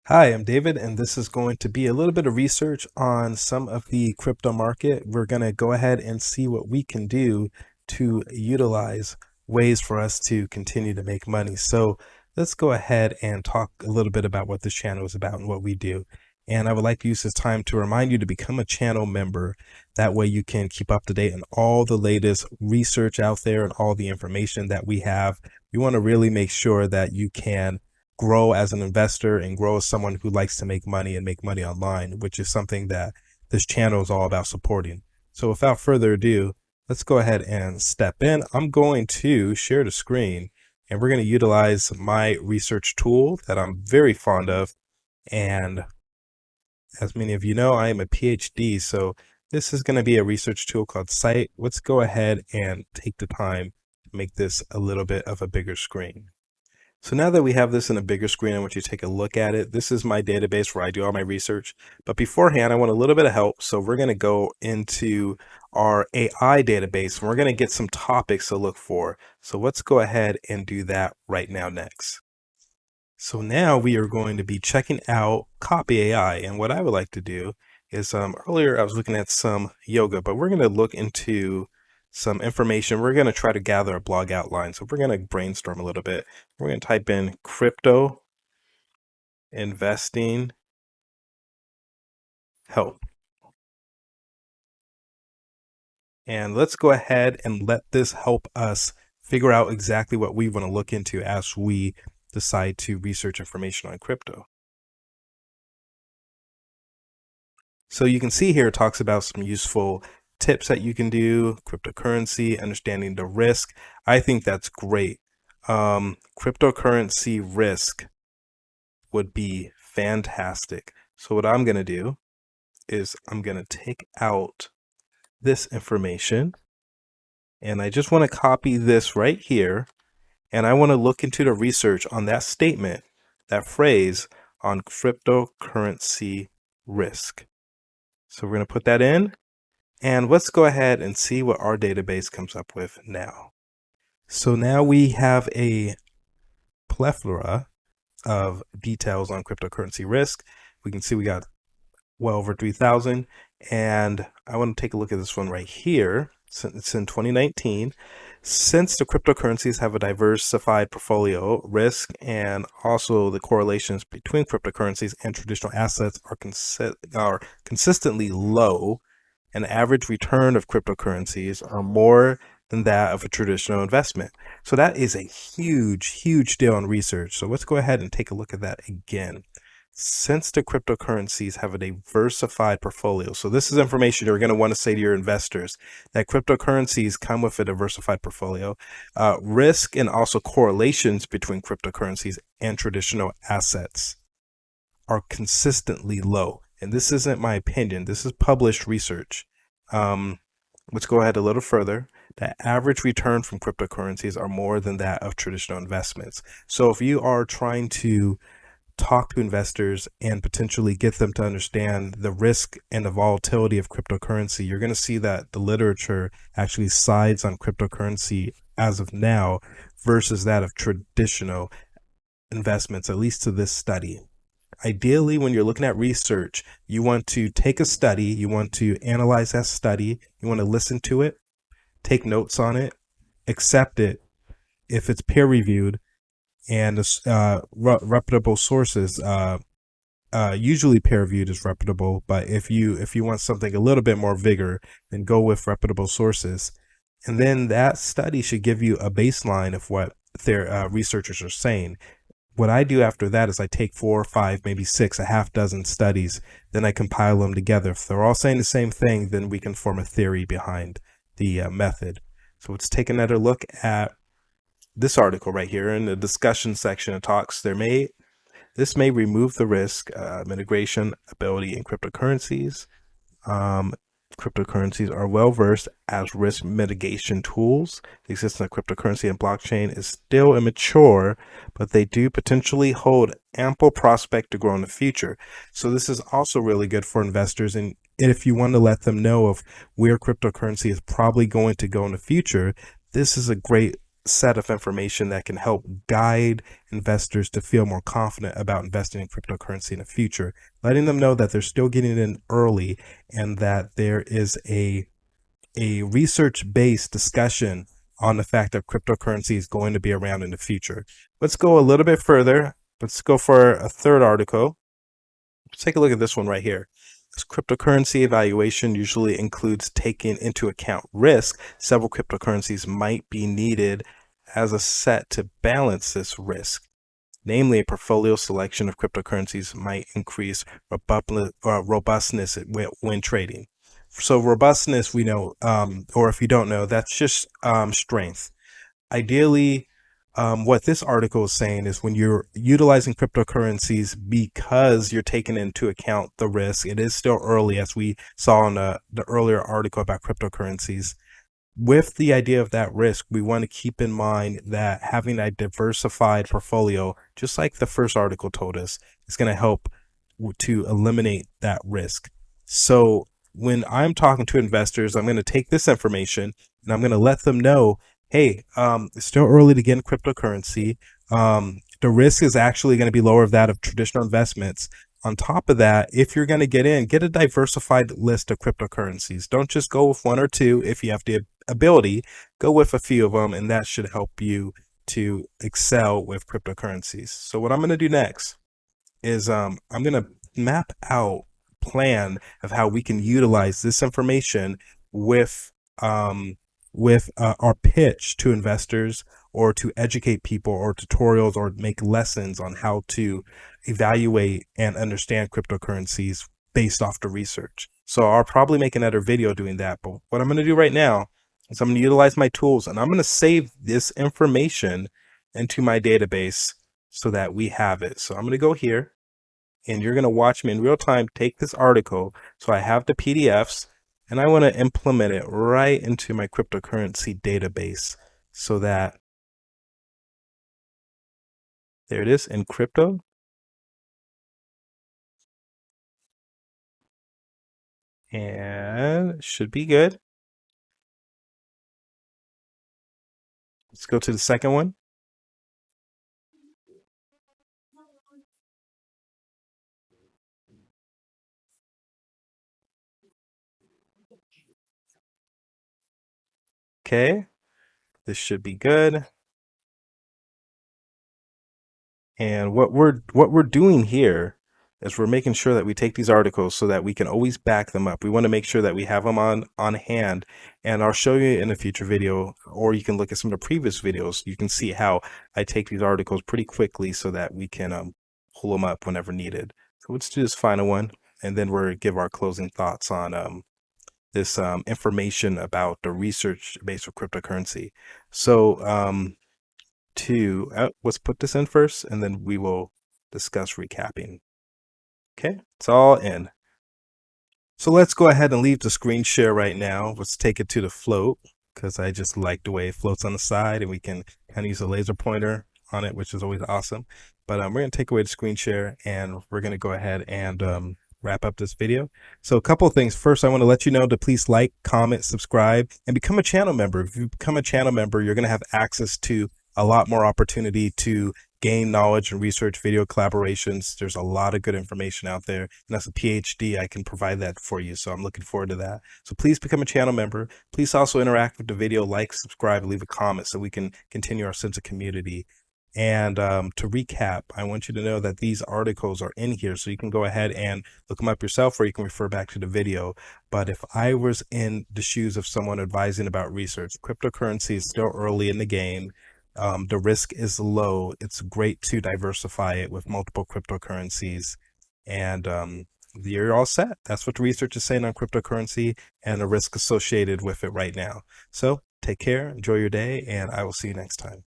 Hi, I'm David, and this is going to be a little bit of research on some of the crypto market. We're going to go ahead and see what we can do to utilize ways for us to continue to make money. So let's go ahead and talk a little bit about what this channel is about and what we do. And I would like to use this time to remind you to become a channel member. That way you can keep up to date on all the latest research out there and all the information that we have. We want to really make sure that you can grow as an investor and grow as someone who likes to make money and make money online, which is something that this channel is all about supporting. So without further ado, let's go ahead and step in. I'm going to share the screen and we're going to utilize my research tool that I'm very fond of. And as many of you know, I am a PhD. So this is going to be a research tool called Site. Let's go ahead and take the time to make this a little bit of a bigger screen. So now that we have this in a bigger screen, I want you to take a look at it. This is my database where I do all my research. But beforehand, I want a little bit of help. So we're going to go into our AI database and we're going to get some topics to look for. So let's go ahead and do that right now next. So now we are going to be checking out Copy AI. And what I would like to do is earlier I was looking at some yoga, but we're going to look into some information. We're going to try to gather a blog outline. So we're going to brainstorm a little bit. We're going to type in crypto investing help. And let's go ahead and let this help us figure out exactly what we want to look into as we decide to research information on crypto. So you can see here it talks about some useful tips that you can do, cryptocurrency, understanding the risk. I think that's great. Cryptocurrency risk would be fantastic. So what I'm going to do is I'm going to take out this information and I just want to copy this right here. And I want to look into the research on that statement, that phrase on cryptocurrency risk. So we're going to put that in. And let's go ahead and see what our database comes up with now. So now we have a plethora of details on cryptocurrency risk. We can see we got well over 3,000. And I want to take a look at this one right here. It's in 2019. Since the cryptocurrencies have a diversified portfolio, risk and also the correlations between cryptocurrencies and traditional assets are consistently low, an average return of cryptocurrencies are more than that of a traditional investment. So that is a huge deal in research. So let's go ahead and take a look at that again. Since the cryptocurrencies have a diversified portfolio, so this is information you're going to want to say to your investors, that cryptocurrencies come with a diversified portfolio, risk and also correlations between cryptocurrencies and traditional assets are consistently low. And this isn't my opinion. This is published research. Let's go ahead a little further. The average return from cryptocurrencies are more than that of traditional investments. So if you are trying to talk to investors and potentially get them to understand the risk and the volatility of cryptocurrency, you're going to see that the literature actually sides on cryptocurrency as of now versus that of traditional investments, at least to this study. Ideally, when you're looking at research, you want to take a study, you want to analyze that study, you want to listen to it, take notes on it, accept it if it's peer reviewed, and reputable sources. Usually peer reviewed is reputable, but if you want something a little bit more vigor, then go with reputable sources. And then that study should give you a baseline of what their researchers are saying. What I do after that is I take 4 or 5, maybe 6, a half dozen studies, then I compile them together. If they're all saying the same thing, then we can form a theory behind the method. So let's take another look at this article right here. In the discussion section, it talks, this may remove the risk, mitigation ability in cryptocurrencies. Cryptocurrencies are well versed as risk mitigation tools. The existence of cryptocurrency and blockchain is still immature, but they do potentially hold ample prospect to grow in the future. So this is also really good for investors. And if you want to let them know of where cryptocurrency is probably going to go in the future, this is a great set of information that can help guide investors to feel more confident about investing in cryptocurrency in the future, letting them know that they're still getting in early and that there is a research-based discussion on the fact that cryptocurrency is going to be around in the future. Let's go a little bit further. Let's go for a third article. Let's take a look at this one right here. This cryptocurrency evaluation usually includes taking into account risk. Several cryptocurrencies might be needed as a set to balance this risk. Namely, a portfolio selection of cryptocurrencies might increase robustness when trading. So robustness, we know, or if you don't know, that's just strength. Ideally, what this article is saying is when you're utilizing cryptocurrencies because you're taking into account the risk, it is still early, as we saw in the earlier article about cryptocurrencies. With the idea of that risk, we want to keep in mind that having a diversified portfolio, just like the first article told us, is going to help to eliminate that risk. So when I'm talking to investors, I'm going to take this information and I'm going to let them know, hey, it's still early to get in cryptocurrency. The risk is actually going to be lower of that of traditional investments. On top of that, if you're going to get in, get a diversified list of cryptocurrencies. Don't just go with one or two. If you have the ability, go with a few of them, and that should help you to excel with cryptocurrencies. So what I'm going to do next is I'm going to map out a plan of how we can utilize this information with our pitch to investors, or to educate people, or tutorials, or make lessons on how to evaluate and understand cryptocurrencies based off the research. So I'll probably make another video doing that. But what I'm going to do right now is I'm going to utilize my tools and I'm going to save this information into my database so that we have it. So I'm going to go here and you're going to watch me in real time take this article. So I have the PDFs and I want to implement it right into my cryptocurrency database so that there it is in crypto. And it should be good. Let's go to the second one. Okay, this should be good. And what we're doing here is we're making sure that we take these articles so that we can always back them up. We want to make sure that we have them on hand, and I'll show you in a future video, or you can look at some of the previous videos. You can see how I take these articles pretty quickly so that we can pull them up whenever needed. So let's do this final one, and then we'll give our closing thoughts on this information about the research base of cryptocurrency. So let's put this in first, and then we will discuss recapping. Okay, it's all in. So let's go ahead and leave the screen share right now. Let's take it to the float, because I just like the way it floats on the side, and we can kind of use a laser pointer on it, which is always awesome. But we're going to take away the screen share, and we're going to go ahead and wrap up this video. So a couple of things. First, I want to let you know to please like, comment, subscribe, and become a channel member. If you become a channel member, you're going to have access to a lot more opportunity to gain knowledge and research, video collaborations. There's a lot of good information out there. And as a PhD, I can provide that for you. So I'm looking forward to that. So please become a channel member. Please also interact with the video, like, subscribe, and leave a comment so we can continue our sense of community. And to recap, I want you to know that these articles are in here, so you can go ahead and look them up yourself, or you can refer back to the video. But if I was in the shoes of someone advising about research, cryptocurrency is still early in the game. The risk is low. It's great to diversify it with multiple cryptocurrencies, and you're all set. That's what the research is saying on cryptocurrency and the risk associated with it right now. So take care, enjoy your day, and I will see you next time.